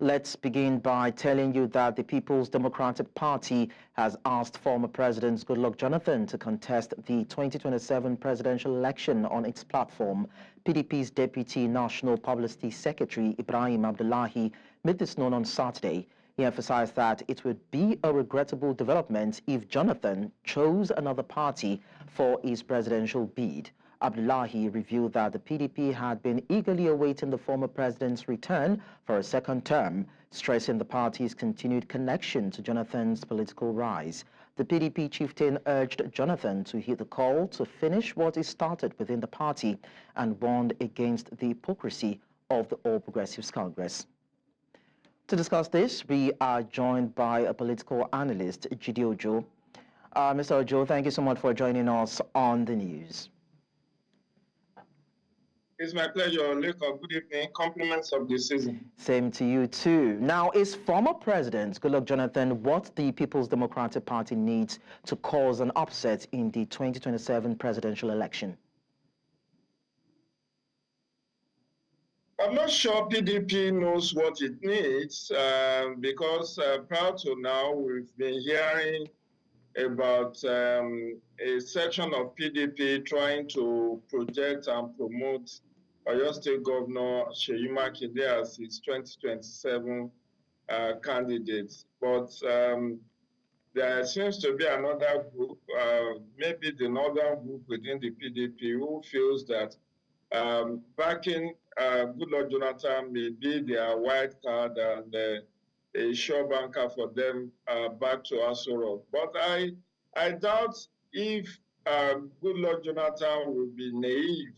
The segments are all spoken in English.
Let's begin by telling you that the People's Democratic Party has asked former President Goodluck Jonathan to contest the 2027 presidential election on its platform. PDP's Deputy National Publicity Secretary Ibrahim Abdullahi made this known on Saturday. He emphasized that it would be a regrettable development if Jonathan chose another party for his presidential bid. Abdullahi revealed that the PDP had been eagerly awaiting the former president's return for a second term, stressing the party's continued connection to Jonathan's political rise. The PDP chieftain urged Jonathan to heed the call to finish what is started within the party and warned against the hypocrisy of the All Progressives Congress. To discuss this, we are joined by a political analyst, Jide Ojo. Mr. Ojo, thank you so much for joining us on the news. It's my pleasure, Leko. Good evening. Compliments of the season. Same to you, too. Now, is former President Goodluck Jonathan what the People's Democratic Party needs to cause an upset in the 2027 presidential election? I'm not sure PDP knows what it needs because prior to now, we've been hearing about a section of PDP trying to project and promote Oyo State Governor Seyi Makinde as his 2027 candidate. But there seems to be another group, maybe the northern group within the PDP, who feels that backing Goodluck Jonathan may be their wild card and a sure banker for them back to Afro. But I doubt if Goodluck Jonathan will be naive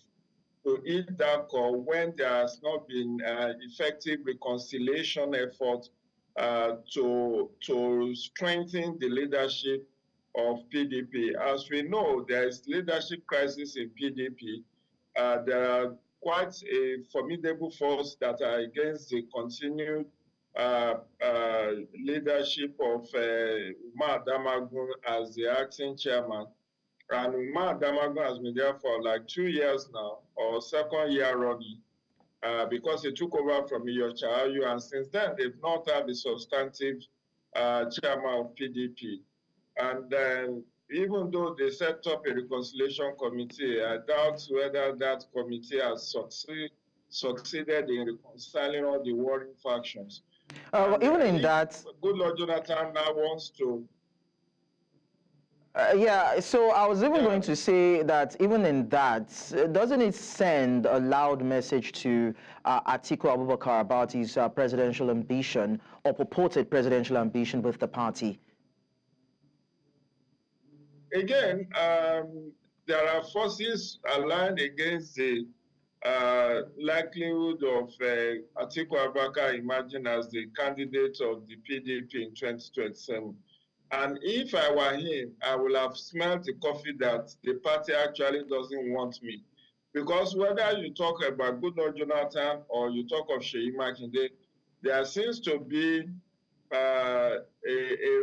to eat that call when there has not been effective reconciliation effort to strengthen the leadership of PDP. As we know, there is leadership crisis in PDP. There are quite a formidable force that are against the continued leadership of Umar Damagun as the acting chairman. And Umar Damagun has been there for like 2 years now, or second year running, because he took over from Iyochayu, and since then they've not had the substantive chairman of PDP. And then even though they set up a reconciliation committee, I doubt whether that committee has succeeded in reconciling all the warring factions. Even in that, Goodluck Jonathan now wants to. Yeah, so I was even going to say that even in that, doesn't it send a loud message to Atiku Abubakar about his presidential ambition or purported presidential ambition with the party? Again, there are forces aligned against the likelihood of Atiku Abubakar emerging as the candidate of the PDP in 2027. And if I were him, I would have smelled the coffee that the party actually doesn't want me. Because whether you talk about Goodluck Jonathan or you talk of Seyi Makinde, there seems to be a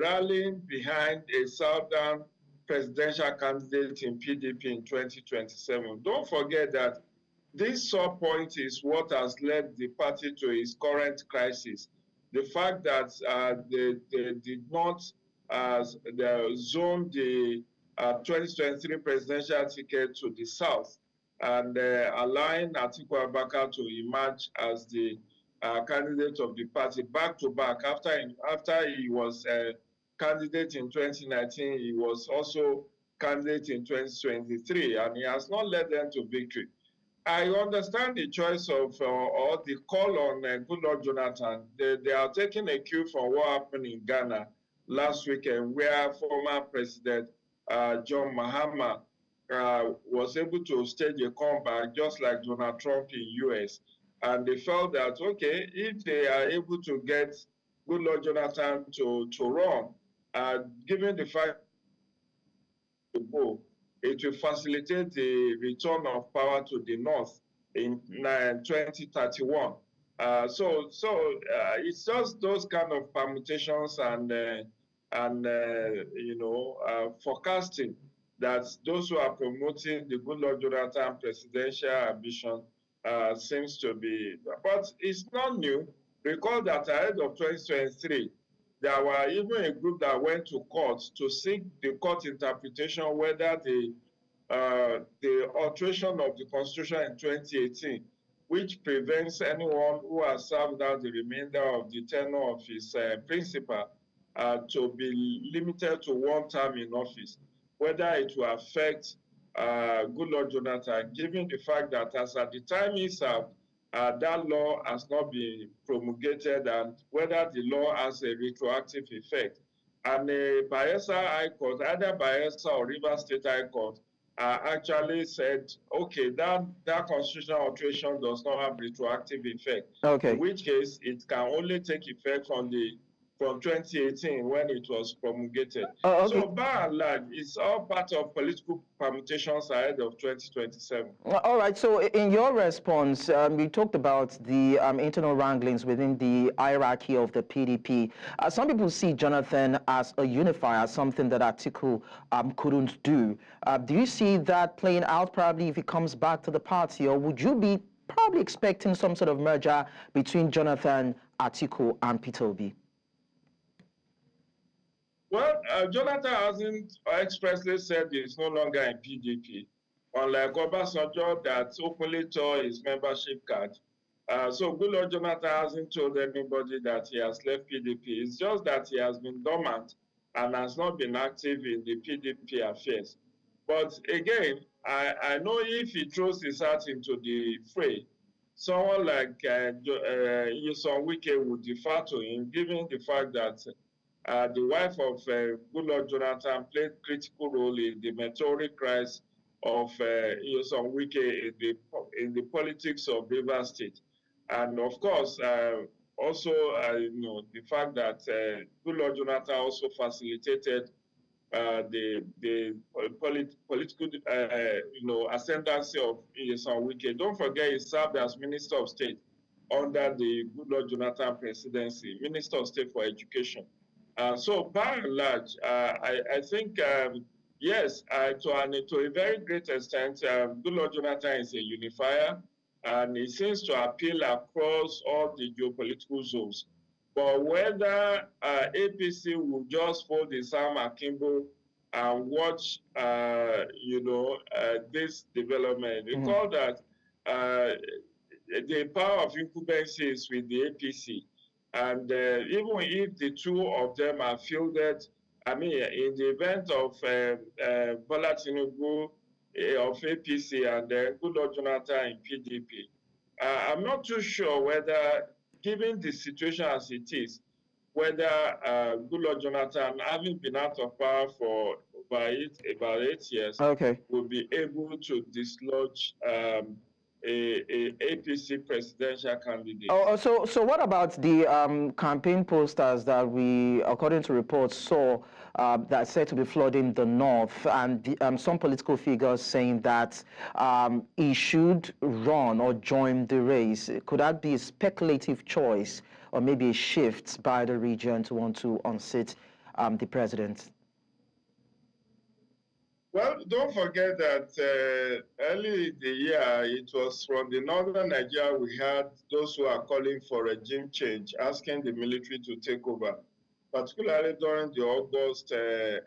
rallying behind a southern presidential candidate in PDP in 2027. Don't forget that this sore point is what has led the party to its current crisis. The fact that they did not zone the 2023 presidential ticket to the south and allowing Atiku Abubakar to emerge as the candidate of the party back to back. After he was candidate in 2019, he was also candidate in 2023, and he has not led them to victory. I understand the choice of or the call on Goodluck Jonathan. They are taking a cue from what happened in Ghana last weekend, where former President John Mahama was able to stage a comeback just like Donald Trump in US. And they felt that, okay, if they are able to get Goodluck Jonathan to run, given the fact to go, it will facilitate the return of power to the north in 2031. So it's just those kind of permutations and forecasting that those who are promoting the Goodluck Jonathan presidential ambition seems to be. But it's not new. Recall that ahead of 2023, there were even a group that went to court to seek the court interpretation whether the alteration of the Constitution in 2018, which prevents anyone who has served out the remainder of the tenure of his principal to be limited to one term in office, whether it will affect Goodluck Jonathan, given the fact that as at the time he served, that law has not been promulgated, and whether the law has a retroactive effect. And Bayelsa High Court, either Bayelsa or Rivers State High Court, actually said, okay, that constitutional alteration does not have retroactive effect. Okay. In which case, it can only take effect from 2018 when it was promulgated. Okay. So by and large, it's all part of political permutations ahead of 2027. All right. So in your response, you talked about the internal wranglings within the hierarchy of the PDP. Some people see Jonathan as a unifier, something that Atiku couldn't do. Do you see that playing out probably if he comes back to the party, or would you be probably expecting some sort of merger between Jonathan, Atiku, and Peter Obi? Well, Jonathan hasn't expressly said he's no longer in PDP, unlike Obasanjo that openly tore his membership card. So Goodluck Jonathan hasn't told anybody that he has left PDP. It's just that he has been dormant and has not been active in the PDP affairs. But again, I know if he throws his heart into the fray, someone like Nyesom Wike would defer to him, given the fact that the wife of Goodluck Jonathan played a critical role in the meteoric rise of Nyesom Wike in the politics of Rivers State. And of course, also, the fact that Goodluck Jonathan also facilitated the political, ascendancy of Nyesom Wike. Don't forget, he served as Minister of State under the Goodluck Jonathan presidency, Minister of State for Education. So by and large, I think, yes, to a very great extent, Goodluck Jonathan is a unifier, and it seems to appeal across all the geopolitical zones. But whether APC will just fold his arm akimbo and watch, this development, recall that the power of incumbency is with the APC. And even if the two of them are fielded, I mean, in the event of Bola Tinubu of APC and Goodluck Jonathan in PDP, I'm not too sure whether, given the situation as it is, whether Goodluck Jonathan, having been out of power for about 8 years, will be able to dislodge a APC presidential candidate. So what about the campaign posters that we, according to reports, saw that said to be flooding the north, and some political figures saying that he should run or join the race? Could that be a speculative choice, or maybe a shift by the region to want to unseat the president? Well, don't forget that early in the year, it was from the northern Nigeria we had those who are calling for regime change, asking the military to take over, particularly during the August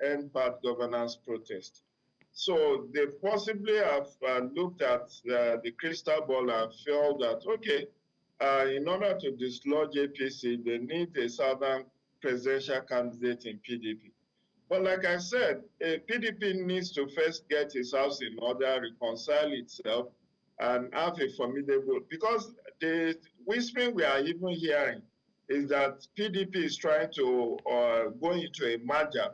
end-part governance protest. So they possibly have looked at the crystal ball and felt that, okay, in order to dislodge APC, they need a southern presidential candidate in PDP. But like I said, PDP needs to first get its house in order, reconcile itself, and have a formidable, because the whispering we are even hearing is that PDP is trying to go into a merger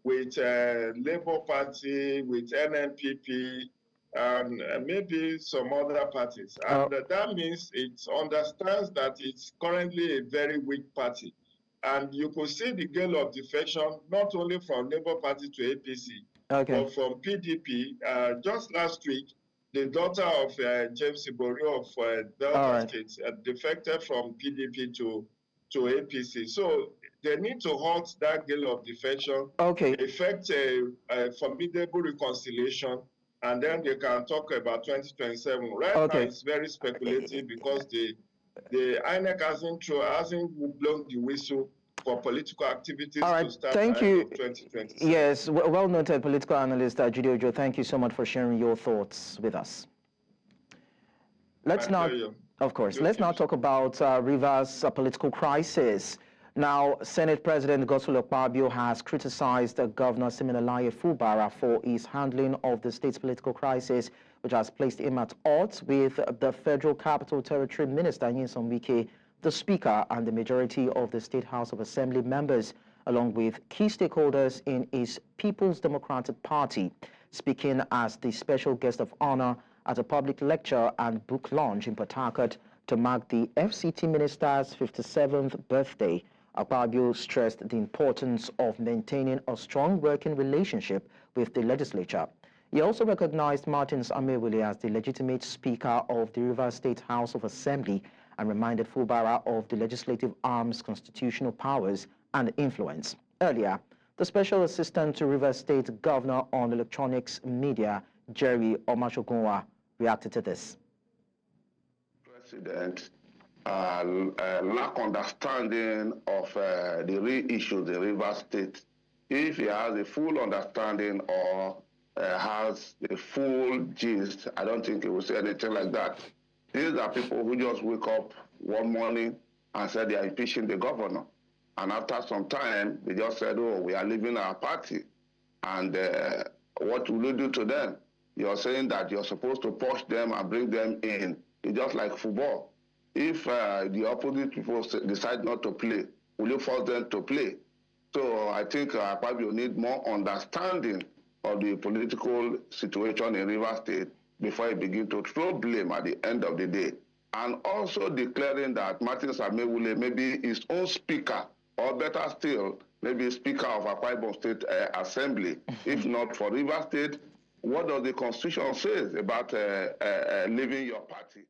with Labour Party, with NNPP, and maybe some other parties. And that means it understands that it's currently a very weak party. And you could see the gale of defection, not only from Labour Party to APC, but from PDP. Just last week, the daughter of James Ibori of Delta State defected from PDP to APC. So they need to halt that gale of defection, effect a formidable reconciliation, and then they can talk about 2027. Right now, it's very speculative because the the INEC hasn't blown the whistle for political activities All right, to start thank at the end you. of 2026. Yes, well-noted political analyst Judy Ojo, thank you so much for sharing your thoughts with us. Let's now, of course, let's now talk about Rivers' political crisis. Now, Senate President Godswill Akpabio has criticized Governor Siminialayi Fubara for his handling of the state's political crisis, which has placed him at odds with the Federal Capital Territory Minister Nyesom Wike, the Speaker, and the majority of the State House of Assembly members, along with key stakeholders in his People's Democratic Party. Speaking as the special guest of honor at a public lecture and book launch in Port Harcourt to mark the FCT minister's 57th birthday, Akpabio stressed the importance of maintaining a strong working relationship with the legislature. He also recognized Martins Amewule as the legitimate Speaker of the Rivers State House of Assembly and reminded Fubara of the legislative arm's constitutional powers and influence. Earlier, the Special Assistant to Rivers State Governor on Electronics Media, Jerry Omashogunwa, reacted to this. President lack understanding of the real issues in Rivers State. If he has a full understanding or has a full gist, I don't think he will say anything like that. These are people who just wake up one morning and said they are impeaching the governor. And after some time, they just said, oh, we are leaving our party. And what will you do to them? You're saying that you're supposed to push them and bring them in. It's just like football. If the opposite people decide not to play, will you force them to play? So I think Akpabio need more understanding of the political situation in Rivers State before he begin to throw blame at the end of the day. And also declaring that Martins Amewule may be his own speaker, or better still, maybe Speaker of Akwa Ibom State Assembly. If not for Rivers State, what does the Constitution say about leaving your party?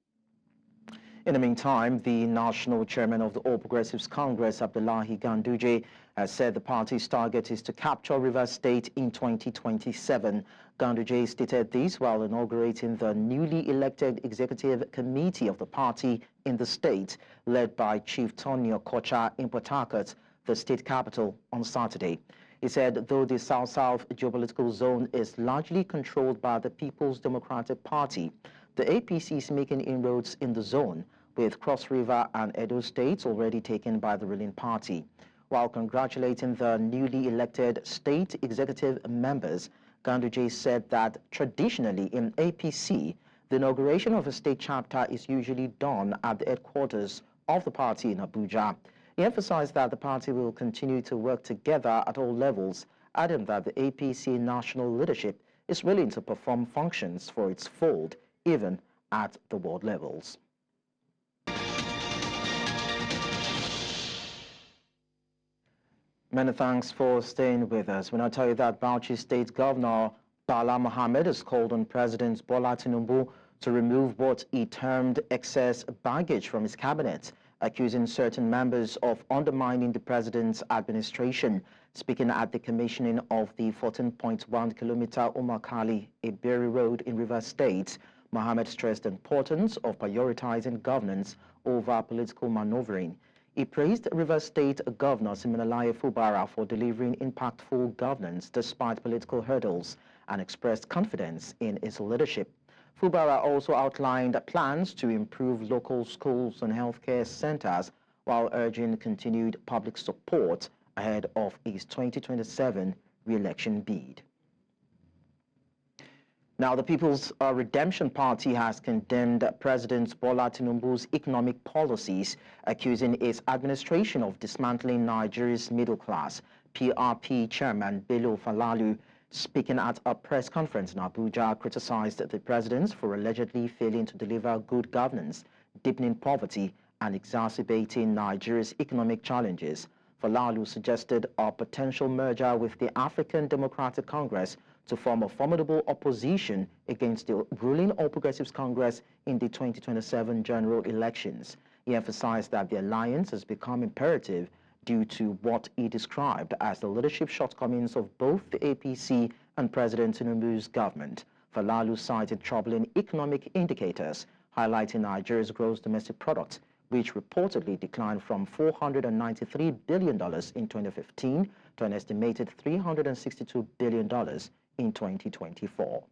In the meantime, the national chairman of the All Progressives Congress, Abdullahi Ganduje, has said the party's target is to capture Rivers State in 2027. Ganduje stated this while inaugurating the newly elected executive committee of the party in the state, led by Chief Tony Okocha in Port Harcourt, the state capital, on Saturday. He said though the South-South geopolitical zone is largely controlled by the People's Democratic Party, the APC is making inroads in the zone, with Cross River and Edo states already taken by the ruling party. While congratulating the newly elected state executive members, Ganduje said that traditionally in APC, the inauguration of a state chapter is usually done at the headquarters of the party in Abuja. He emphasized that the party will continue to work together at all levels, adding that the APC national leadership is willing to perform functions for its fold, even at the ward levels. Many thanks for staying with us. When I tell you that Bauchi State Governor Bala Mohammed has called on President Bola Tinubu to remove what he termed excess baggage from his cabinet, accusing certain members of undermining the president's administration. Speaking at the commissioning of the 14.1-kilometer Umakali-Iberi Road in Rivers State, Mohammed stressed the importance of prioritizing governance over political maneuvering. He praised Rivers State Governor Siminialayi Fubara for delivering impactful governance despite political hurdles and expressed confidence in his leadership. Fubara also outlined plans to improve local schools and healthcare centers while urging continued public support ahead of his 2027 re-election bid. Now, the People's Redemption Party has condemned President Bola Tinubu's economic policies, accusing his administration of dismantling Nigeria's middle class. PRP Chairman Bello Falalu, speaking at a press conference in Abuja, criticized the president for allegedly failing to deliver good governance, deepening poverty, and exacerbating Nigeria's economic challenges. Falalu suggested a potential merger with the African Democratic Congress to form a formidable opposition against the ruling All Progressives Congress in the 2027 general elections. He emphasized that the alliance has become imperative due to what he described as the leadership shortcomings of both the APC and President Tinubu's government. Falalu cited troubling economic indicators, highlighting Nigeria's gross domestic product, which reportedly declined from $493 billion in 2015 to an estimated $362 billion in 2024.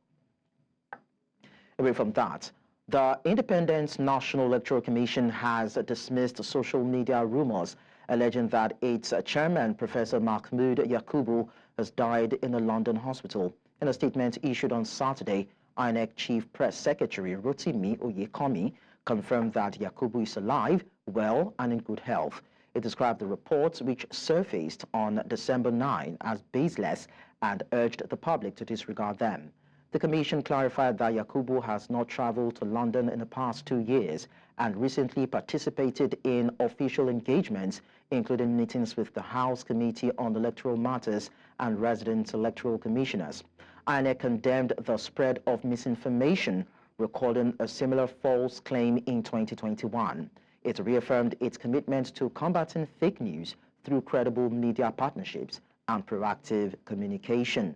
Away from that, the Independent National Electoral Commission has dismissed social media rumors alleging that its chairman, Professor Mahmood Yakubu, has died in a London hospital. In a statement issued on Saturday, INEC Chief Press Secretary Rotimi Oyekomi confirmed that Yakubu is alive, well, and in good health. It described the reports which surfaced on December 9 as baseless and urged the public to disregard them. The Commission clarified that Yakubu has not traveled to London in the past 2 years and recently participated in official engagements, including meetings with the House Committee on Electoral Matters and resident electoral commissioners. INEC condemned the spread of misinformation, recording a similar false claim in 2021. It reaffirmed its commitment to combating fake news through credible media partnerships and proactive communication.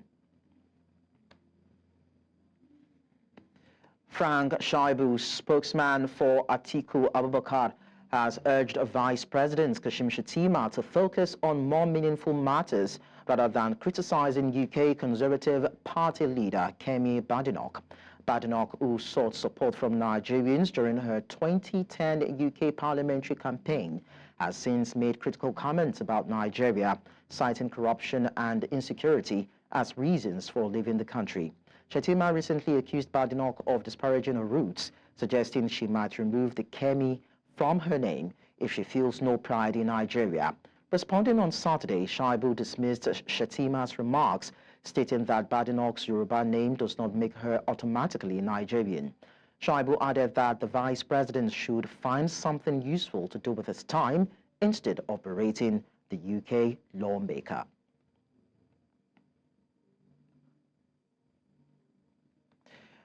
Frank Shaibu, spokesman for Atiku Abubakar, has urged Vice President Kashim Shettima to focus on more meaningful matters rather than criticizing UK Conservative Party leader Kemi Badenoch. Badenoch, who sought support from Nigerians during her 2010 UK parliamentary campaign, has since made critical comments about Nigeria, citing corruption and insecurity as reasons for leaving the country. Shettima recently accused Badenoch of disparaging her roots, suggesting she might remove the Kemi from her name if she feels no pride in Nigeria. Responding on Saturday, Shaibu dismissed Shettima's remarks, stating that Badenoch's Yoruba name does not make her automatically Nigerian. Shaibu added that the vice president should find something useful to do with his time instead of berating the UK lawmaker.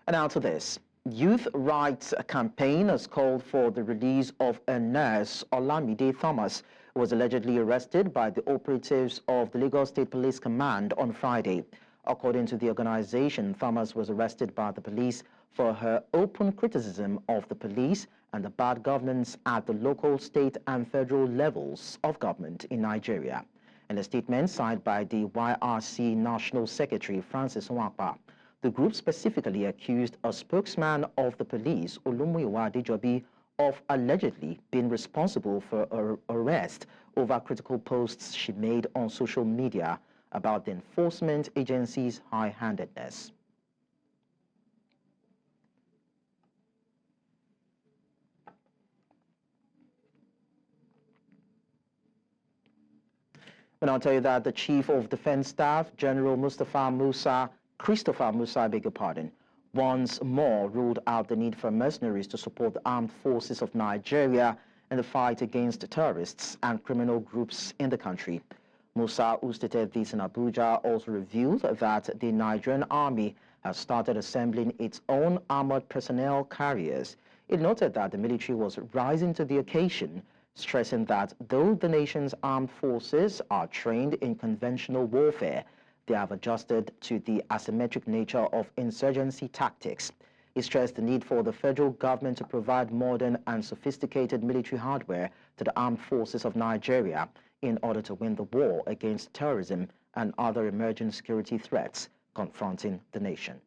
And now to this. Youth Rights Campaign has called for the release of a nurse, Olamide Thomas, who was allegedly arrested by the operatives of the Lagos State Police Command on Friday. According to the organization, Thomas was arrested by the police for her open criticism of the police and the bad governance at the local, state, and federal levels of government in Nigeria. In a statement signed by the YRC National Secretary Francis Nwakpa, the group specifically accused a spokesman of the police, Olumuyiwa Adejobi, of allegedly being responsible for her arrest over critical posts she made on social media about the enforcement agency's high-handedness. And I'll tell you that the Chief of Defense Staff, General Christopher Musa, once more ruled out the need for mercenaries to support the armed forces of Nigeria in the fight against terrorists and criminal groups in the country. Musa, who stated this in Abuja, also revealed that the Nigerian army has started assembling its own armored personnel carriers. It noted that the military was rising to the occasion, stressing that though the nation's armed forces are trained in conventional warfare, they have adjusted to the asymmetric nature of insurgency tactics. He stressed the need for the federal government to provide modern and sophisticated military hardware to the armed forces of Nigeria in order to win the war against terrorism and other emerging security threats confronting the nation.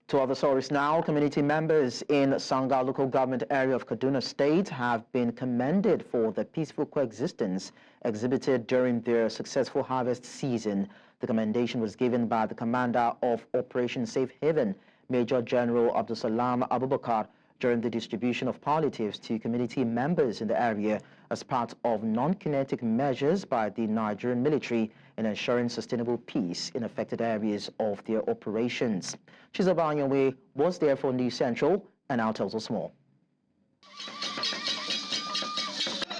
To other stories now, community members in Sanga local government area of Kaduna State have been commended for the peaceful coexistence exhibited during their successful harvest season. The commendation was given by the commander of Operation Safe Haven, Major General Abdullahi Abubakar, during the distribution of palliatives to community members in the area as part of non-kinetic measures by the Nigerian military in ensuring sustainable peace in affected areas of their operations. Chizoba Anyonwe was there for News Central and now tells us more.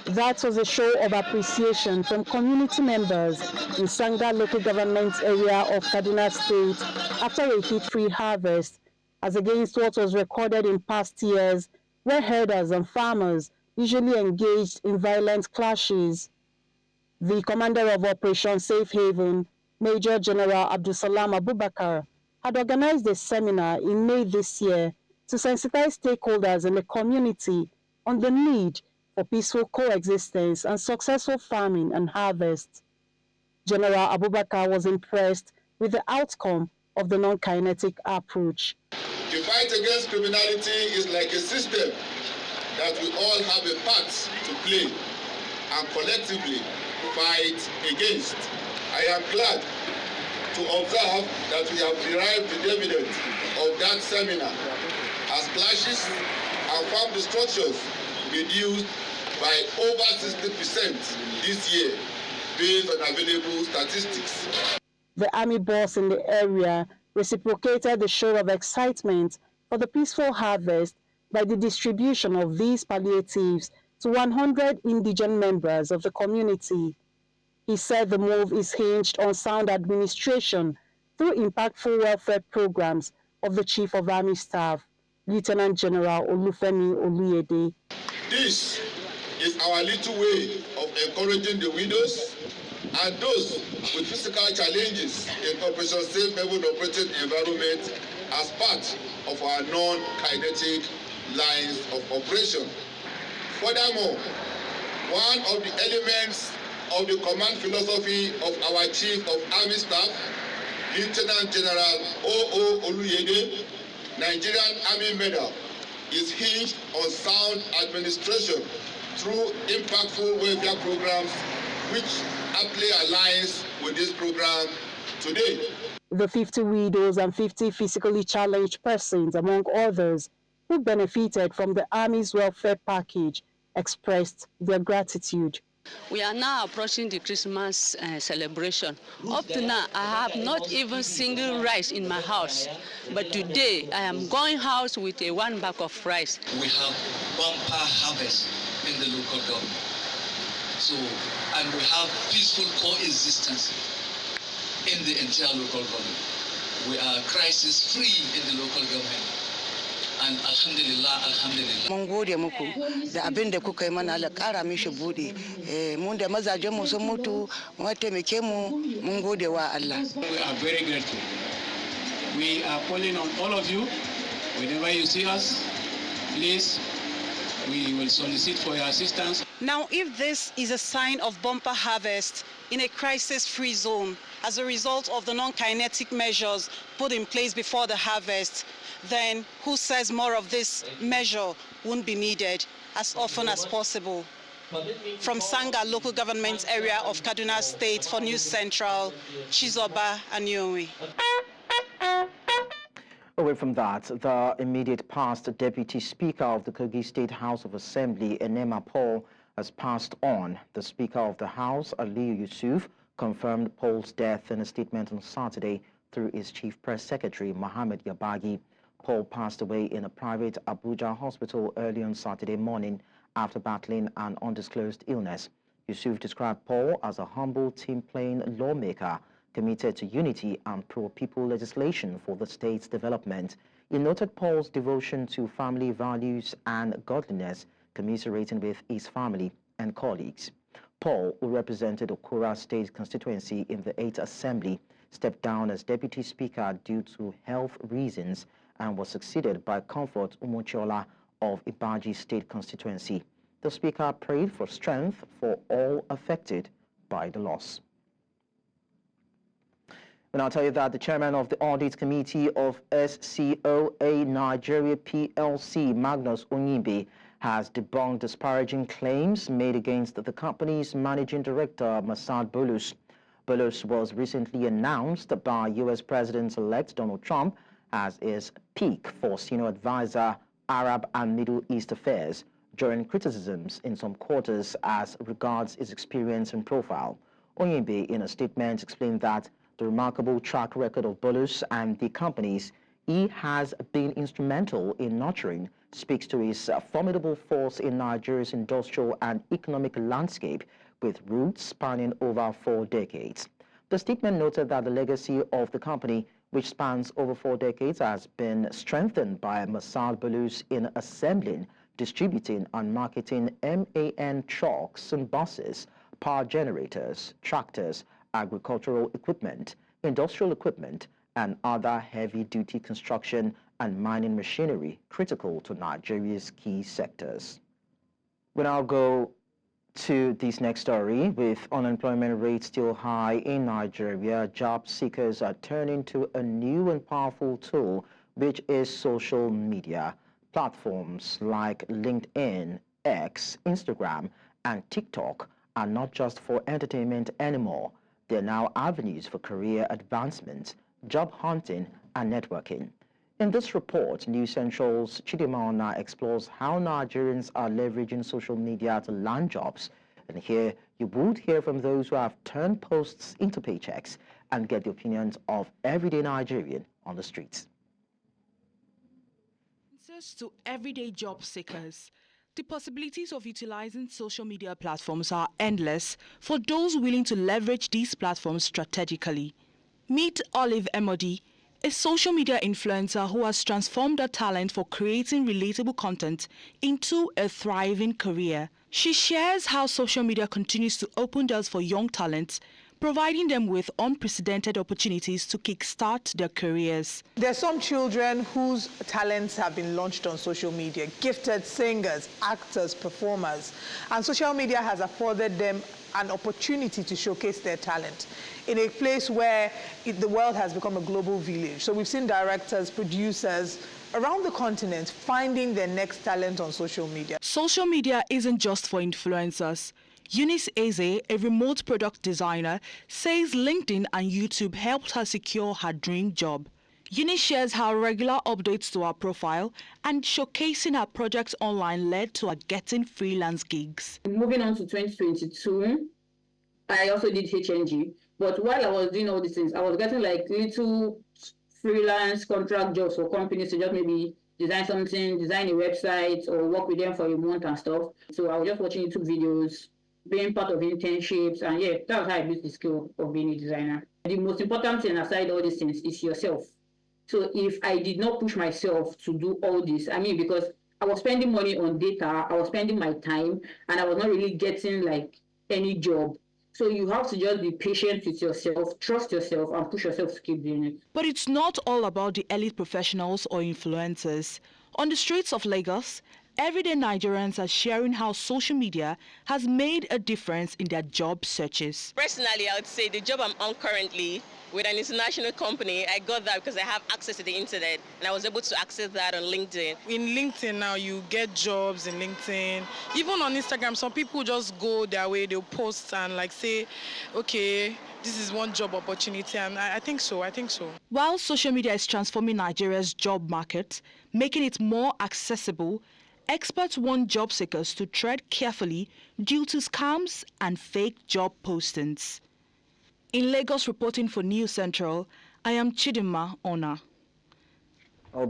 That was a show of appreciation from community members in Sanga local government area of Kaduna State after a heat-free harvest, as against what was recorded in past years, where herders and farmers usually engaged in violent clashes. The commander of Operation Safe Haven, Major General Abdullahi Abubakar, had organized a seminar in May this year to sensitize stakeholders in the community on the need for peaceful coexistence and successful farming and harvest. General Abubakar was impressed with the outcome of the non-kinetic approach. The fight against criminality is like a system that we all have a part to play and collectively fight against. I am glad to observe that we have derived the dividends of that seminar as clashes and farm destructions reduced by over 60% this year based on available statistics. The army boss in the area reciprocated the show of excitement for the peaceful harvest by the distribution of these palliatives to 100 indigent members of the community. He said the move is hinged on sound administration through impactful welfare programs of the Chief of Army Staff, Lieutenant General Olufemi Oluyede. This is our little way of encouraging the widows and those with physical challenges in Operation Safe Haven operating environment as part of our non-kinetic lines of operation. Furthermore, one of the elements of the command philosophy of our Chief of Army Staff, Lieutenant General O.O. Oluyede, Nigerian Army Medal, is hinged on sound administration through impactful welfare programs, which aptly aligns with this program today. The 50 widows and 50 physically challenged persons, among others, who benefited from the Army's welfare package, expressed their gratitude. We are now approaching the Christmas celebration. Up to now, I have not even single rice in my house. But today, I am going house with a 1 bag of rice. We have bumper harvest in the local government. So, and we have peaceful coexistence in the entire local government. We are crisis-free in the local government. And alhamdulillah, alhamdulillah. Mun gode muku da abin da kuka yi mana Allah ƙara mishi buɗe. Mun da mazajen mu sun mutu, mun taimake mu, mun gode wa Allah. We are very grateful. We are calling on all of you, whenever you see us, please, we will solicit for your assistance. Now, if this is a sign of bumper harvest in a crisis-free zone as a result of the non-kinetic measures put in place before the harvest, then who says more of this measure won't be needed as often as possible? From Sanga local government area of Kaduna State for News Central, Chizoba Anyomi. Away from that, the immediate past Deputy Speaker of the Kogi State House of Assembly, Enema Paul, has passed on. The Speaker of the House, Aliyu Yusuf, confirmed Paul's death in a statement on Saturday through his Chief Press Secretary, Mohammed Yabagi. Paul passed away in a private Abuja hospital early on Saturday morning after battling an undisclosed illness. Yusuf described Paul as a humble, team-playing lawmaker committed to unity and pro-people legislation for the state's development. He noted Paul's devotion to family values and godliness, commiserating with his family and colleagues. Paul, who represented Okura State constituency in the 8th Assembly, stepped down as Deputy Speaker due to health reasons and was succeeded by Comfort Umochiola of Ibaji State constituency. The Speaker prayed for strength for all affected by the loss. And I'll tell you that the chairman of the Audit Committee of SCOA Nigeria PLC, Magnus Onyimbe, has debunked disparaging claims made against the company's managing director, Masad Bulus. Bulus was recently announced by U.S. President-elect Donald Trump as his peak for senior advisor, Arab and Middle East affairs, during criticisms in some quarters as regards his experience and profile. Onyimbe, in a statement, explained that the remarkable track record of Bulus and the companies he has been instrumental in nurturing speaks to his formidable force in Nigeria's industrial and economic landscape, with roots spanning over 4 decades. The statement noted that the legacy of the company, which spans over 4 decades, has been strengthened by Masad Bulus in assembling, distributing and marketing MAN trucks and buses, power generators, tractors, agricultural equipment, industrial equipment, and other heavy-duty construction and mining machinery critical to Nigeria's key sectors. We now go to this next story. With unemployment rates still high in Nigeria, job seekers are turning to a new and powerful tool, which is social media. Platforms like LinkedIn, X, Instagram, and TikTok are not just for entertainment anymore. They're now avenues for career advancement, job hunting, and networking. In this report, News Central's Chidimma explores how Nigerians are leveraging social media to land jobs. And here, you would hear from those who have turned posts into paychecks and get the opinions of everyday Nigerian on the streets. To everyday job seekers, the possibilities of utilizing social media platforms are endless for those willing to leverage these platforms strategically. Meet Olive Emodi, a social media influencer who has transformed her talent for creating relatable content into a thriving career. She shares how social media continues to open doors for young talents, providing them with unprecedented opportunities to kickstart their careers. There are some children whose talents have been launched on social media, gifted singers, actors, performers, and social media has afforded them an opportunity to showcase their talent in a place where the world has become a global village. So we've seen directors, producers around the continent finding their next talent on social media. Social media isn't just for influencers. Eunice Eze, a remote product designer, says LinkedIn and YouTube helped her secure her dream job. Eunice shares how regular updates to her profile and showcasing her projects online led to her getting freelance gigs. Moving on to 2022, I also did HNG, but while I was doing all these things, I was getting like little freelance contract jobs for companies to just maybe design something, design a website, or work with them for a month and stuff. So I was just watching YouTube videos, being part of internships, and yeah, that's how I built the skill of being a designer. The most important thing aside all these things is yourself. So if I did not push myself to do all this, I mean, because I was spending money on data, I was spending my time, and I was not really getting like any job. So you have to just be patient with yourself, trust yourself, and push yourself to keep doing it. But it's not all about the elite professionals or influencers. On the streets of Lagos, everyday Nigerians are sharing how social media has made a difference in their job searches. Personally, I would say the job I'm on currently with an international company, I got that because I have access to the internet and I was able to access that on LinkedIn. In LinkedIn now, you get jobs in LinkedIn. Even on Instagram, some people just go their way, they'll post and like say, okay, this is one job opportunity, and I think so. While social media is transforming Nigeria's job market, making it more accessible, experts warn job seekers to tread carefully due to scams and fake job postings. In Lagos, reporting for News Central, I am Chidimma Ona.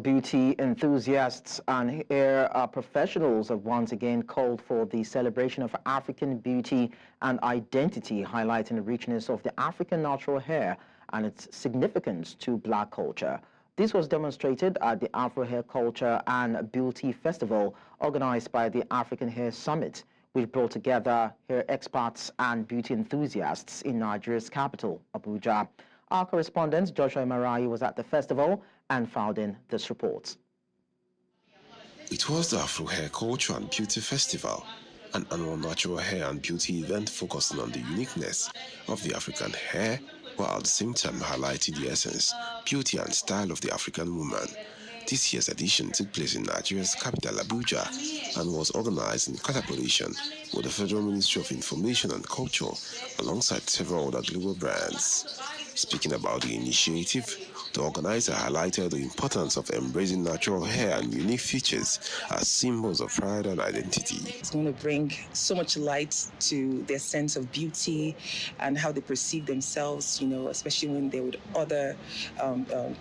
Beauty enthusiasts and hair professionals have once again called for the celebration of African beauty and identity, highlighting the richness of the African natural hair and its significance to Black culture. This was demonstrated at the Afro Hair Culture and Beauty Festival organized by the African Hair Summit, which brought together hair experts and beauty enthusiasts in Nigeria's capital, Abuja. Our correspondent, Joshua Marai, was at the festival and found in this report. It was the Afro Hair Culture and Beauty Festival, an annual natural hair and beauty event focusing on the uniqueness of the African hair, while at the same time highlighting the essence, beauty and style of the African woman. This year's edition took place in Nigeria's capital, Abuja, and was organized in collaboration with the Federal Ministry of Information and Culture, alongside several other global brands. Speaking about the initiative, the organizer highlighted the importance of embracing natural hair and unique features as symbols of pride and identity. It's going to bring so much light to their sense of beauty and how they perceive themselves, you know, especially when they're with other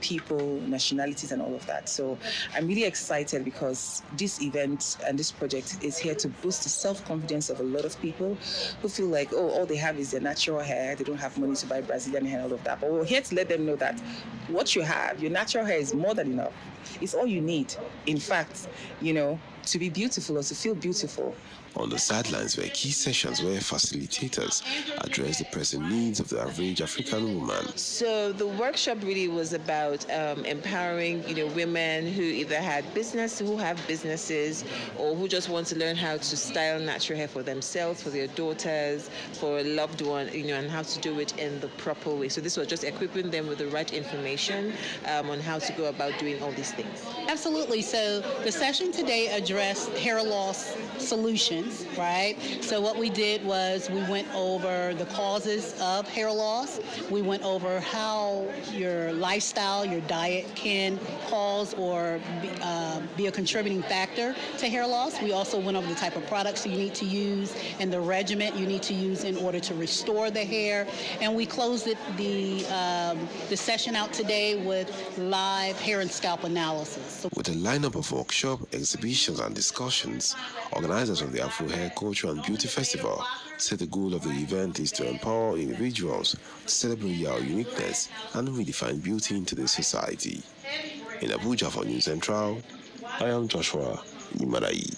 people, nationalities and all of that. So I'm really excited because this event and this project is here to boost the self-confidence of a lot of people who feel like, oh, all they have is their natural hair. They don't have money to buy Brazilian hair and all of that. But we're here to let them know that what you have, your natural hair, is more than enough. It's all you need, in fact, you know, to be beautiful or to feel beautiful. On the sidelines were key sessions where facilitators addressed the pressing needs of the average African woman. So the workshop really was about empowering, women who either who have businesses, or who just want to learn how to style natural hair for themselves, for their daughters, for a loved one, and how to do it in the proper way. So this was just equipping them with the right information on how to go about doing all these things. Absolutely. So the session today addressed hair loss solutions. Right? So what we did was we went over the causes of hair loss. We went over how your lifestyle, your diet can cause or be a contributing factor to hair loss. We also went over the type of products you need to use and the regimen you need to use in order to restore the hair. And we closed the session out today with live hair and scalp analysis. With a lineup of workshops, exhibitions and discussions, organizers of the Afro Hair Culture and Beauty Festival said the goal of the event is to empower individuals to celebrate our uniqueness and redefine beauty in today's society. In Abuja for News Central, I am Joshua Imarayi.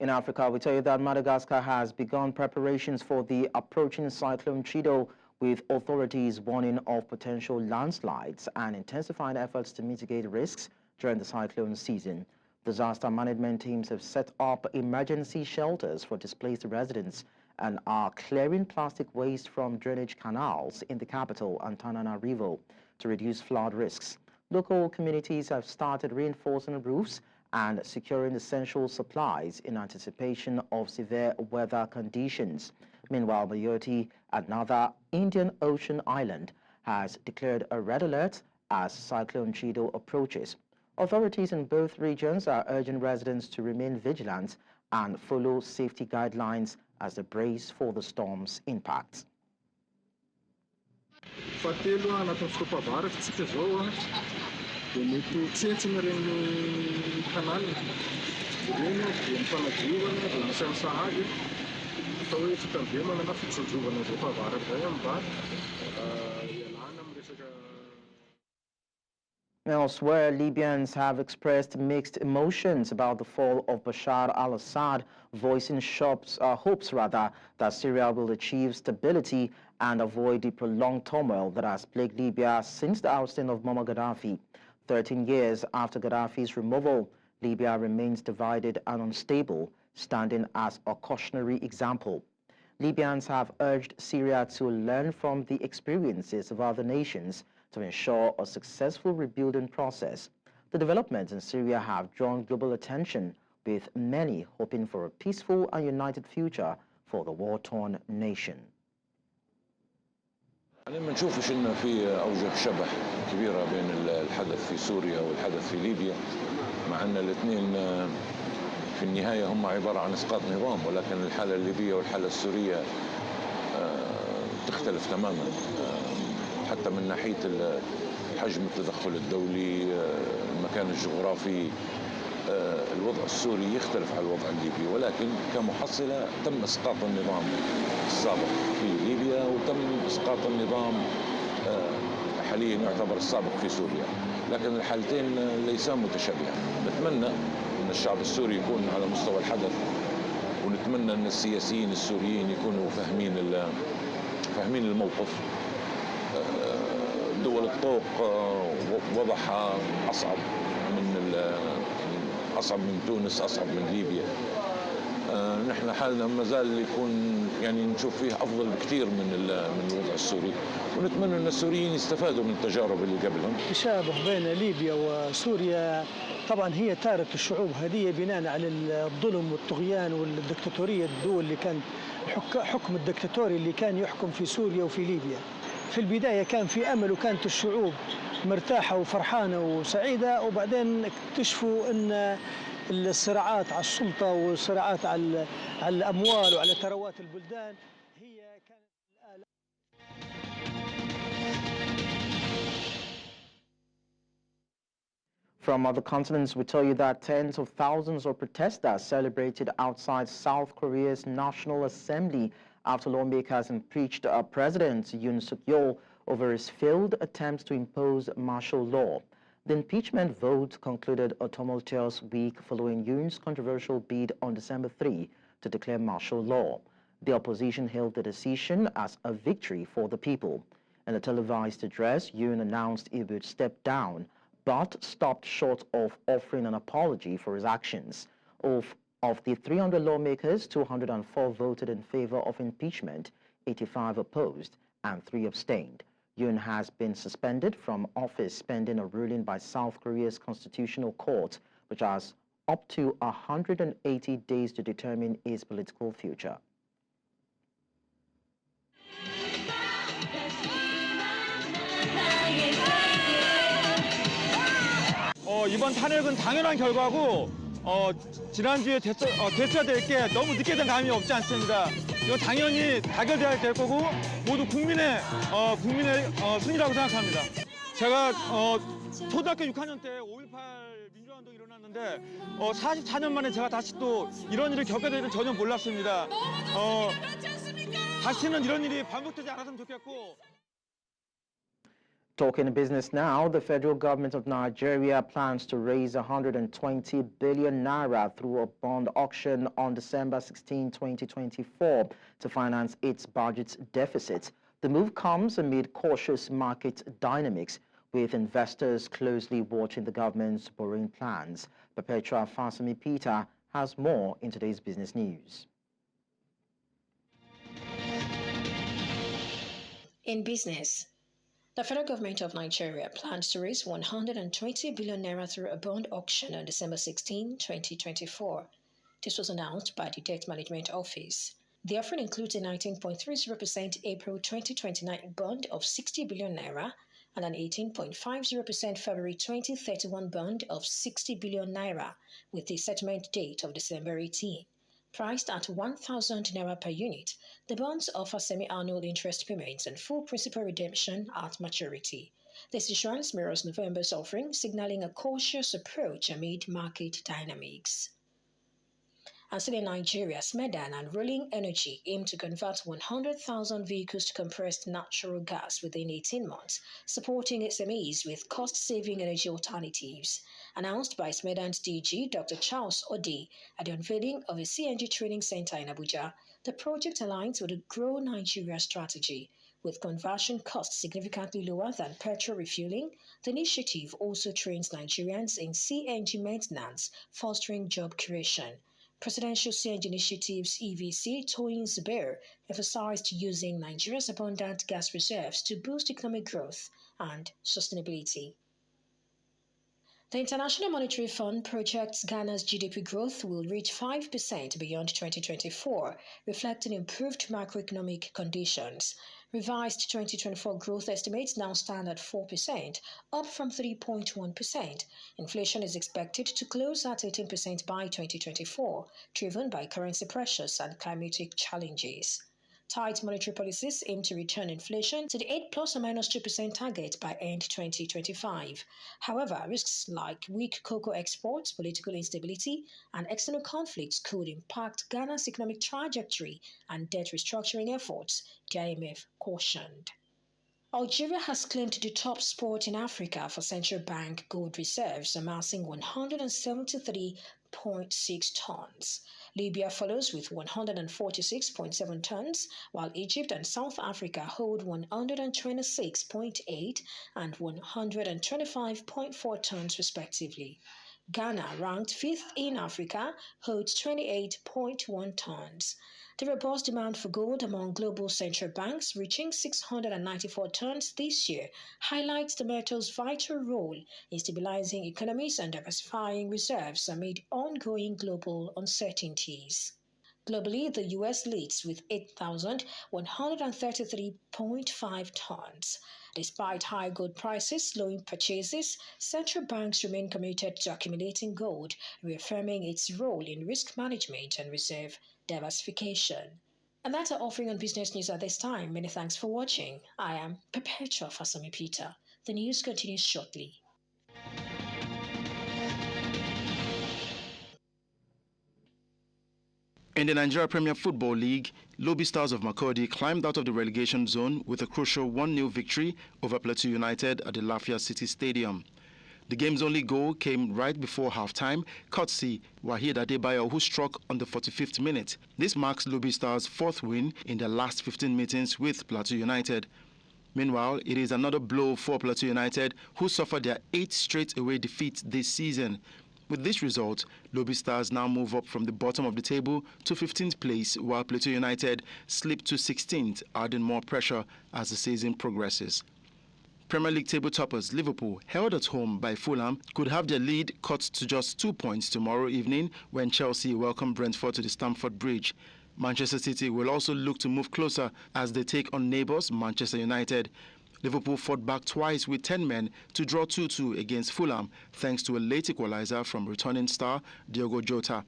In Africa, we tell you that Madagascar has begun preparations for the approaching Cyclone Chido, with authorities warning of potential landslides and intensifying efforts to mitigate risks during the cyclone season. Disaster management teams have set up emergency shelters for displaced residents and are clearing plastic waste from drainage canals in the capital, Antananarivo, to reduce flood risks. Local communities have started reinforcing roofs and securing essential supplies in anticipation of severe weather conditions. Meanwhile, Mayotte, another Indian Ocean island, has declared a red alert as Cyclone Chido approaches. Authorities in both regions are urging residents to remain vigilant and follow safety guidelines as they brace for the storm's impact. Elsewhere, Libyans have expressed mixed emotions about the fall of Bashar al-Assad, voicing hopes that Syria will achieve stability and avoid the prolonged turmoil that has plagued Libya since the ousting of Muammar Gaddafi. 13 years after Gaddafi's removal, Libya remains divided and unstable, standing as a cautionary example. Libyans have urged Syria to learn from the experiences of other nations to ensure a successful rebuilding process. The developments in Syria have drawn global attention, with many hoping for a peaceful and united future for the war-torn nation. ما نشوفش إن في أوجه شبه كبيرة بين الحدث في سوريا والحدث في ليبيا، مع أن الاثنين في النهاية هم عبارة عن إسقاط نظام، ولكن الحالة الليبية والحالة السورية تختلف تماما، حتى من ناحية حجم التدخل الدولي، المكان الجغرافي. الوضع السوري يختلف عن الوضع الليبي، ولكن كمحصلة تم إسقاط النظام السابق في ليبيا وتم إسقاط النظام حاليا يعتبر السابق في سوريا، لكن الحالتين ليسا متشابهان. نتمنى أن الشعب السوري يكون على مستوى الحدث، ونتمنى أن السياسيين السوريين يكونوا فاهمين الموقف. دول الطوق وضعها أصعب من تونس، أصعب من ليبيا. نحن حالنا ما زال يكون نشوف فيه أفضل بكثير من الوضع السوري، ونتمنى أن السوريين يستفادوا من التجارب اللي قبلهم. تشابه بين ليبيا وسوريا طبعا هي تارك الشعوب هذه بناء على الظلم والطغيان والدكتاتورية، الدول اللي كان حكم الدكتاتوري اللي كان يحكم في سوريا وفي ليبيا. في البداية كان في أمل وكانت الشعوب مرتاحة وفرحانة وسعيدة، وبعدين اكتشفوا أن الصراعات على السلطة والصراعات على الأموال وعلى ثروات البلدان هي كانت الآلة. From other continents, we tell you that tens of thousands of protesters celebrated outside South Korea's National Assembly after lawmakers impeached President Yoon Suk-yeol over his failed attempts to impose martial law. The impeachment vote concluded a tumultuous week following Yoon's controversial bid on December 3 to declare martial law. The opposition hailed the decision as a victory for the people. In a televised address, Yoon announced he would step down, but stopped short of offering an apology for his actions. Of the 300 lawmakers, 204 voted in favor of impeachment, 85 opposed, and 3 abstained. Yoon has been suspended from office pending a ruling by South Korea's Constitutional Court, which has up to 180 days to determine his political future. 이번 탄핵은 당연한 결과고 지난주에 됐어야 될 게 너무 늦게 된 감이 없지 않습니다. 이건 당연히 타결돼야 될 거고 모두 국민의 승리라고 생각합니다. 제가 초등학교 6학년 때 5.18 민주화운동이 일어났는데 44년 만에 제가 다시 또 이런 일을 겪게 되는 전혀 몰랐습니다. 다시는 이런 일이 반복되지 않았으면 좋겠고. Talking business now, the federal government of Nigeria plans to raise 120 billion naira through a bond auction on December 16, 2024 to finance its budget deficit. The move comes amid cautious market dynamics, with investors closely watching the government's borrowing plans. Perpetua Fasami Peter has more in today's business news. In business, the federal government of Nigeria plans to raise 120 billion naira through a bond auction on December 16, 2024. This was announced by the Debt Management Office. The offering includes a 19.30% April 2029 bond of 60 billion naira and an 18.50% February 2031 bond of 60 billion naira, with the settlement date of December 18. Priced at 1,000 naira per unit, the bonds offer semi-annual interest payments and full principal redemption at maturity. This issuance mirrors November's offering, signaling a cautious approach amid market dynamics. And still in Nigeria, Smedan and Rolling Energy aim to convert 100,000 vehicles to compressed natural gas within 18 months, supporting SMEs with cost-saving energy alternatives. Announced by Smedan's DG, Dr. Charles Ode, at the unveiling of a CNG training center in Abuja, the project aligns with the Grow Nigeria strategy. With conversion costs significantly lower than petrol refueling, the initiative also trains Nigerians in CNG maintenance, fostering job creation. Presidential CNG Initiative's EVC, Toyin Zubair, emphasized using Nigeria's abundant gas reserves to boost economic growth and sustainability. The International Monetary Fund projects Ghana's GDP growth will reach 5% beyond 2024, reflecting improved macroeconomic conditions. Revised 2024 growth estimates now stand at 4%, up from 3.1%. Inflation is expected to close at 18% by 2024, driven by currency pressures and climatic challenges. Tight monetary policies aim to return inflation to the 8 ± 2% target by end 2025. However, risks like weak cocoa exports, political instability, and external conflicts could impact Ghana's economic trajectory and debt restructuring efforts, the IMF cautioned. Algeria has claimed the top spot in Africa for central bank gold reserves, amassing 173.6 tons. Libya follows with 146.7 tons, while Egypt and South Africa hold 126.8 and 125.4 tons respectively. Ghana, ranked 5th in Africa, holds 28.1 tons. The robust demand for gold among global central banks, reaching 694 tons this year, highlights the metal's vital role in stabilizing economies and diversifying reserves amid ongoing global uncertainties. Globally, the U.S. leads with 8,133.5 tons. Despite high gold prices slowing purchases, central banks remain committed to accumulating gold, reaffirming its role in risk management and reserve diversification. And that's our offering on business news at this time. Many thanks for watching. I am Perpetua Fasami Peter. The news continues shortly. In the Nigeria Premier Football League, Lobby Stars of Makurdi climbed out of the relegation zone with a crucial 1-0 victory over Plateau United at the Lafia City Stadium. The game's only goal came right before halftime, courtesy Wahid Adebayo, who struck on the 45th minute. This marks Lobby Stars' 4th win in their last 15 meetings with Plateau United. Meanwhile, it is another blow for Plateau United, who suffered their 8th straight away defeat this season. With this result, Lobby Stars now move up from the bottom of the table to 15th place, while Plateau United slip to 16th, adding more pressure as the season progresses. Premier League table toppers Liverpool, held at home by Fulham, could have their lead cut to just 2 points tomorrow evening when Chelsea welcome Brentford to the Stamford Bridge. Manchester City will also look to move closer as they take on neighbours Manchester United. Liverpool fought back twice with 10 men to draw 2-2 against Fulham, thanks to a late equaliser from returning star Diogo Jota.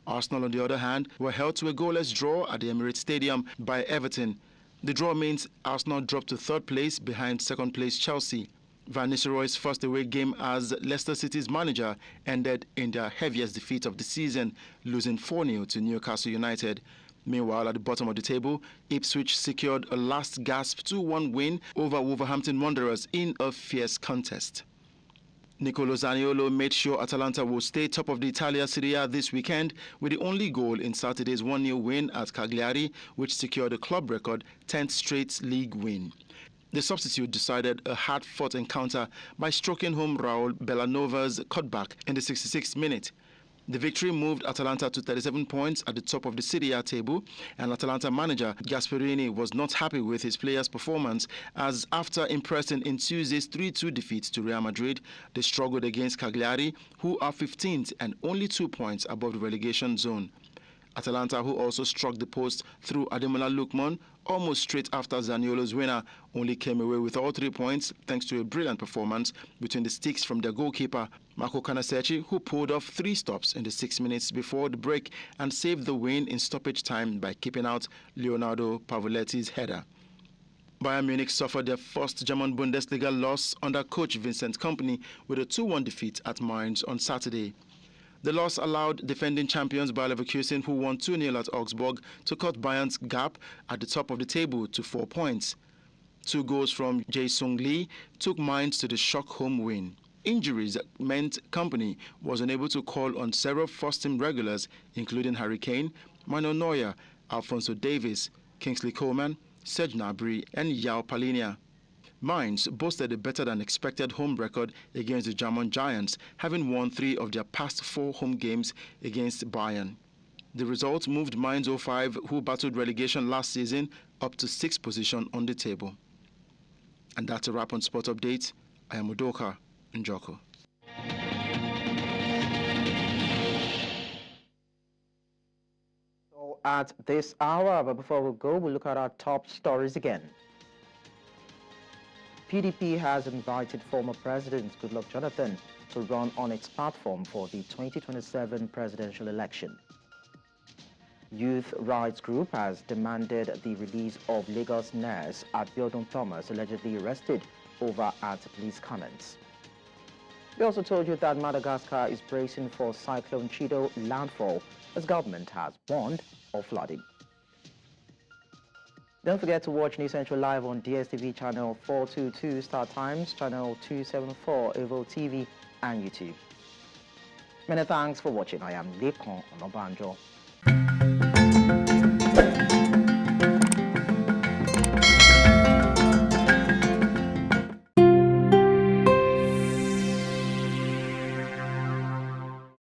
Arsenal, on the other hand, were held to a goalless draw at the Emirates Stadium by Everton. The draw means Arsenal dropped to 3rd place behind 2nd place Chelsea. Van Nistelrooy's first away game as Leicester City's manager ended in their heaviest defeat of the season, losing 4-0 to Newcastle United. Meanwhile, at the bottom of the table, Ipswich secured a last-gasp 2-1 win over Wolverhampton Wanderers in a fierce contest. Nicolo Zaniolo made sure Atalanta will stay top of the Italia Serie A this weekend with the only goal in Saturday's 1-0 win at Cagliari, which secured a club record 10th straight league win. The substitute decided a hard-fought encounter by stroking home Raul Bellanova's cutback in the 66th minute. The victory moved Atalanta to 37 points at the top of the Serie A table, and Atalanta manager Gasperini was not happy with his players' performance as after impressing in Tuesday's 3-2 defeat to Real Madrid, they struggled against Cagliari, who are 15th and only 2 points above the relegation zone. Atalanta, who also struck the post through Ademola Lookman almost straight after Zaniolo's winner, only came away with all 3 points thanks to a brilliant performance between the sticks from their goalkeeper, Marco Canasechi, who pulled off 3 stops in the 6 minutes before the break and saved the win in stoppage time by keeping out Leonardo Pavoletti's header. Bayern Munich suffered their first German Bundesliga loss under coach Vincent Kompany with a 2-1 defeat at Mainz on Saturday. The loss allowed defending champions Bayer Leverkusen, who won 2-0 at Augsburg, to cut Bayern's gap at the top of the table to 4 points. 2 goals from Jae-Sung Lee took Mainz to the shock home win. Injuries meant Kompany was unable to call on several first-team regulars, including Harry Kane, Manuel Neuer, Alphonso Davies, Kingsley Coman, Serge Gnabry, and Yao Palinia. Mainz boasted a better-than-expected home record against the German giants, having won 3 of their past 4 home games against Bayern. The result moved Mainz 05, who battled relegation last season, up to 6th position on the table. And that's a wrap on Sport Update. I am Udoka Njoko. So at this hour, but before we go, we'll look at our top stories again. PDP has invited former President Goodluck Jonathan to run on its platform for the 2027 presidential election. Youth rights group has demanded the release of Lagos nurse Abiodun Thomas, allegedly arrested over at police comments. We also told you that Madagascar is bracing for Cyclone Chido landfall as government has warned of flooding. Don't forget to watch News Central live on DSTV channel 422 Star Times, channel 274 Evo TV and YouTube. Many thanks for watching. I am Lekon Onobanjo.